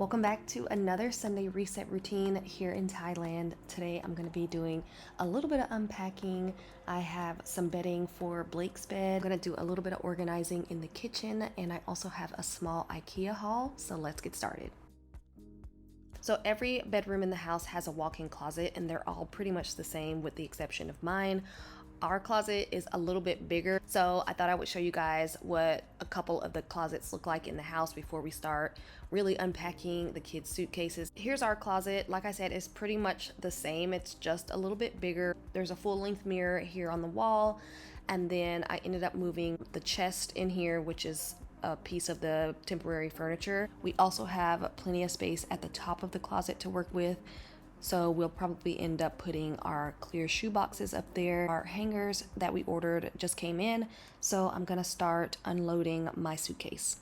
Welcome back to another Sunday reset routine here in Thailand. Today I'm going to be doing a little bit of unpacking. I have some bedding for Blake's bed. I'm going to do a little bit of organizing in the kitchen, and I also have a small Ikea haul. So let's get started. So every bedroom in the house has a walk-in closet, and they're all pretty much the same with the exception of mine. Our closet is a little bit bigger, so I thought I would show you guys what a couple of the closets look like in the house before we start really unpacking the kids' suitcases. Here's our closet. Like I said, it's pretty much the same. It's just a little bit bigger. There's a full-length mirror here on the wall, and then I ended up moving the chest in here, which is a piece of the temporary furniture. We also have plenty of space at the top of the closet to work with. So we'll probably end up putting our clear shoe boxes up there. Our hangers that we ordered just came in, so I'm gonna start unloading my suitcase.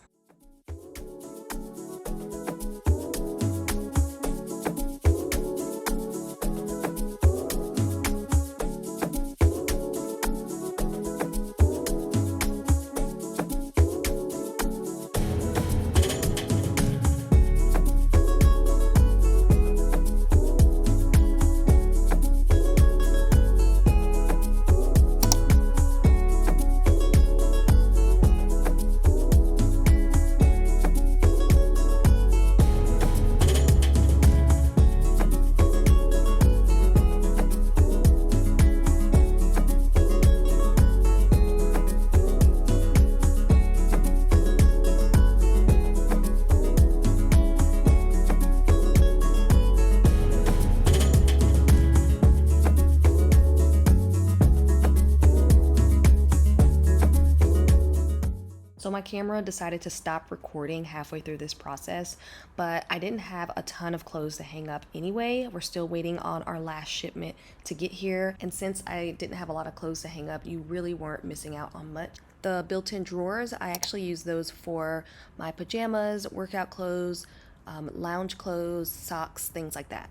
So my camera decided to stop recording halfway through this process, but I didn't have a ton of clothes to hang up anyway. We're still waiting on our last shipment to get here, and since I didn't have a lot of clothes to hang up, you really weren't missing out on much. The built-in drawers, I actually use those for my pajamas, workout clothes, lounge clothes, socks, things like that.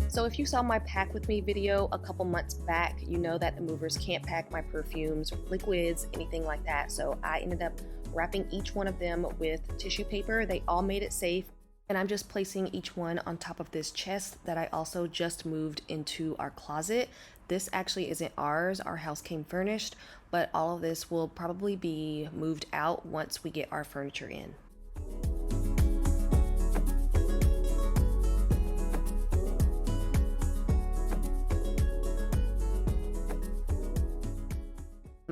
So if you saw my pack with me video a couple months back, you know that the movers can't pack my perfumes, liquids, anything like that. So I ended up wrapping each one of them with tissue paper. They all made it safe. And I'm just placing each one on top of this chest that I also just moved into our closet. This actually isn't ours. Our house came furnished, but all of this will probably be moved out once we get our furniture in.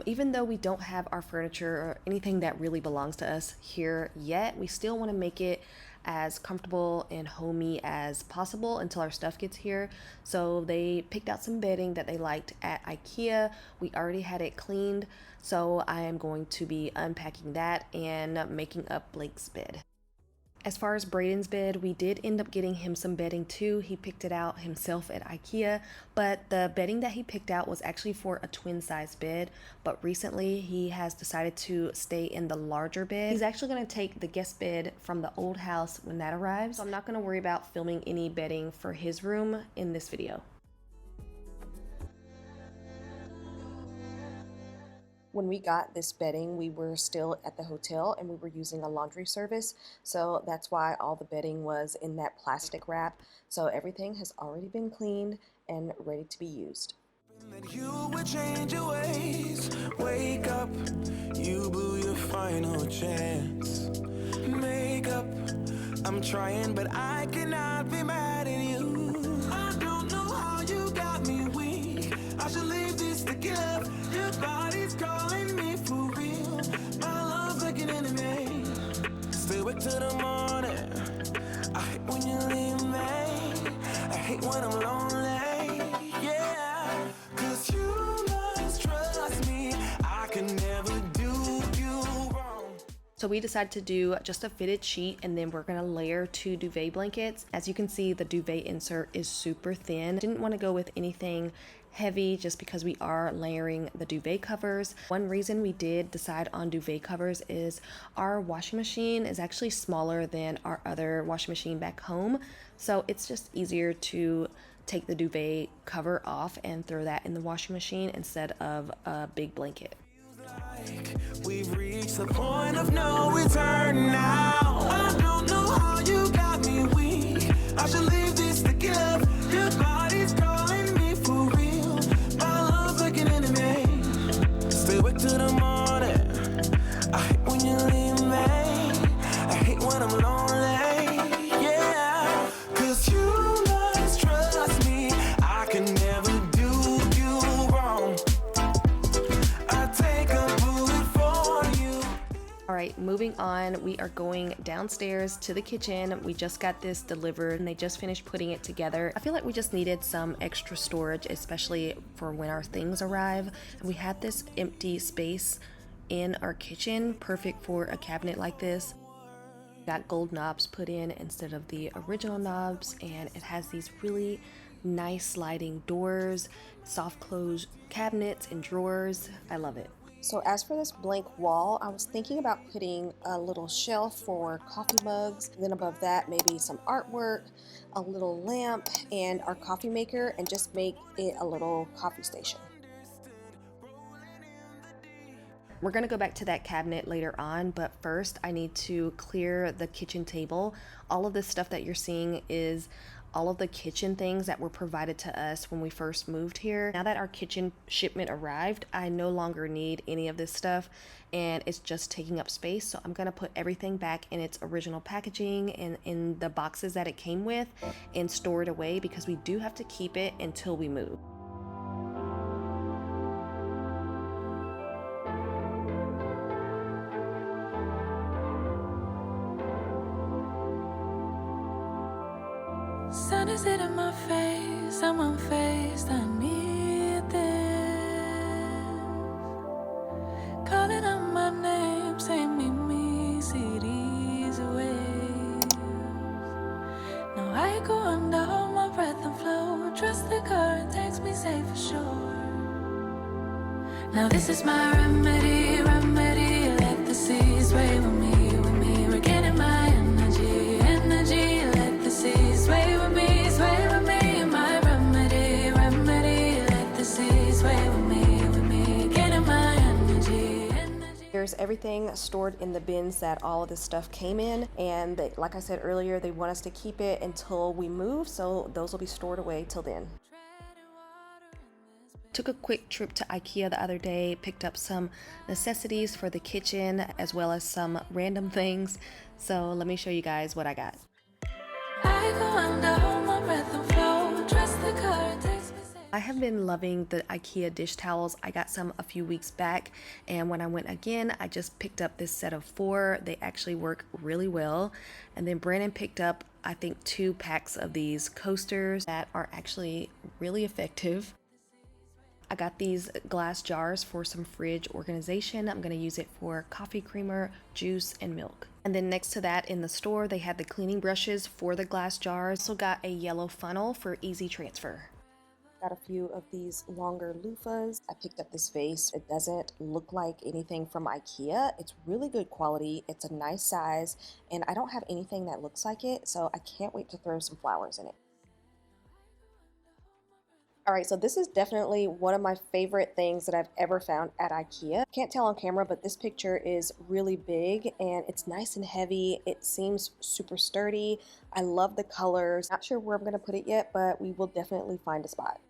Even though we don't have our furniture or anything that really belongs to us here yet, we still want to make it as comfortable and homey as possible until our stuff gets here. So they picked out some bedding that they liked at Ikea. We already had it cleaned, so I am going to be unpacking that and making up Blake's bed. As far as Braden's bed, we did end up getting him some bedding too. He picked it out himself at Ikea, but the bedding that he picked out was actually for a twin size bed, but recently he has decided to stay in the larger bed. He's actually going to take the guest bed from the old house when that arrives, so I'm not going to worry about filming any bedding for his room in this video. When we got this bedding, we were still at the hotel and we were using a laundry service. So that's why all the bedding was in that plastic wrap. So everything has already been cleaned and ready to be used. That you would change your ways. Wake up, you blew your final chance. Make up, I'm trying, but I cannot be mad at you. I don't know how you got me weak. I should leave this to give. Your body's calling me for real. My love's like an enemy. Stay awake till the morning. I hate when you leave me. I hate when I'm lonely. Yeah, 'cause you must trust me. I can never do you wrong. So we decided to do just a fitted sheet, and then we're gonna layer 2 duvet blankets. As you can see, the duvet insert is super thin. Didn't want to go with anything heavy just because we are layering the duvet covers. One reason we did decide on duvet covers is our washing machine is actually smaller than our other washing machine back home. So it's just easier to take the duvet cover off and throw that in the washing machine instead of a big blanket. Like we've reached the point of no return now. I should leave this sticky love. Your body's calling me for real. My love's like an enemy. Stay awake till the morning. I hate when you leave me. I hate when I'm lonely. Yeah, 'cause you must trust me. I can never do you wrong. I take a bullet for you. All right, moving on, we are going downstairs to the kitchen. We just got this delivered and they just finished putting it together. I feel like we just needed some extra storage, especially for when our things arrive. And we had this empty space in our kitchen, perfect for a cabinet like this. Got gold knobs put in instead of the original knobs, and it has these really nice sliding doors, soft close cabinets and drawers. I love it. So as for this blank wall, I was thinking about putting a little shelf for coffee mugs, then above that maybe some artwork, a little lamp, and our coffee maker, and just make it a little coffee station. We're gonna go back to that cabinet later on, but first I need to clear the kitchen table. All of this stuff that you're seeing is all of the kitchen things that were provided to us when we first moved here. Now that our kitchen shipment arrived, I no longer need any of this stuff and it's just taking up space. So I'm gonna put everything back in its original packaging and in the boxes that it came with and store it away because we do have to keep it until we move. Sun is hitting my face, I'm unfazed, I need this. Calling out my name, say meet me, see these waves. Now I go under, hold my breath and flow. Trust the current takes me safe for sure. Now this is my remedy, let the seas sway with me. We're getting my energy, let the seas sway with me. My remedy, let the seas sway with me. Getting my energy. There's everything stored in the bins that all of this stuff came in, and like I said earlier, they want us to keep it until we move, so those will be stored away till then. Took a quick trip to Ikea the other day, picked up some necessities for the kitchen as well as some random things. So let me show you guys what I got. I go under, hold my breath and flow. Trust the current takes me safe. I have been loving the Ikea dish towels. I got some a few weeks back, and when I went again, I just picked up this set of 4. They actually work really well. And then Brandon picked up, I think, 2 packs of these coasters that are actually really effective. I got these glass jars for some fridge organization. I'm going to use it for coffee creamer, juice, and milk. And then next to that in the store, they had the cleaning brushes for the glass jars. Also got a yellow funnel for easy transfer. Got a few of these longer loofahs. I picked up this vase. It doesn't look like anything from Ikea. It's really good quality. It's a nice size, and I don't have anything that looks like it, so I can't wait to throw some flowers in it. All right, so this is definitely one of my favorite things that I've ever found at Ikea. Can't tell on camera, but this picture is really big and it's nice and heavy. It seems super sturdy. I love the colors. Not sure where I'm gonna put it yet, but we will definitely find a spot.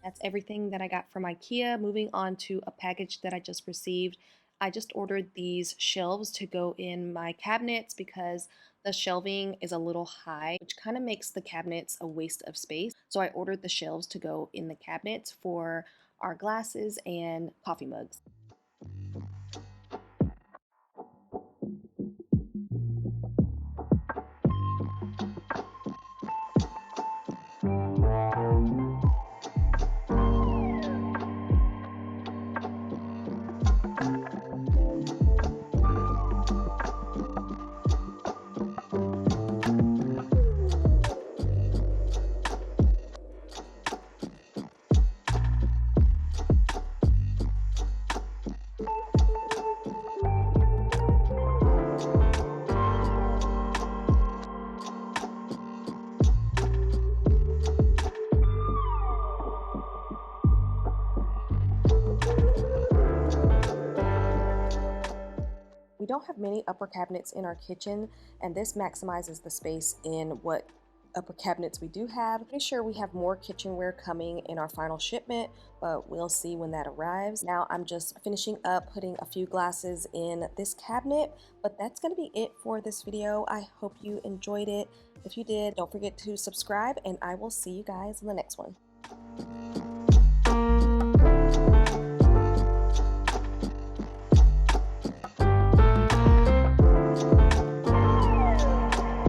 That's everything that I got from Ikea. Moving on to a package that I just received. I just ordered these shelves to go in my cabinets because the shelving is a little high, which kind of makes the cabinets a waste of space. So I ordered the shelves to go in the cabinets for our glasses and coffee mugs. We don't have many upper cabinets in our kitchen, and this maximizes the space in what upper cabinets we do have. Pretty sure we have more kitchenware coming in our final shipment, but we'll see when that arrives. Now I'm just finishing up putting a few glasses in this cabinet, but that's going to be it for this video. I hope you enjoyed it. If you did, don't forget to subscribe, and I will see you guys in the next one.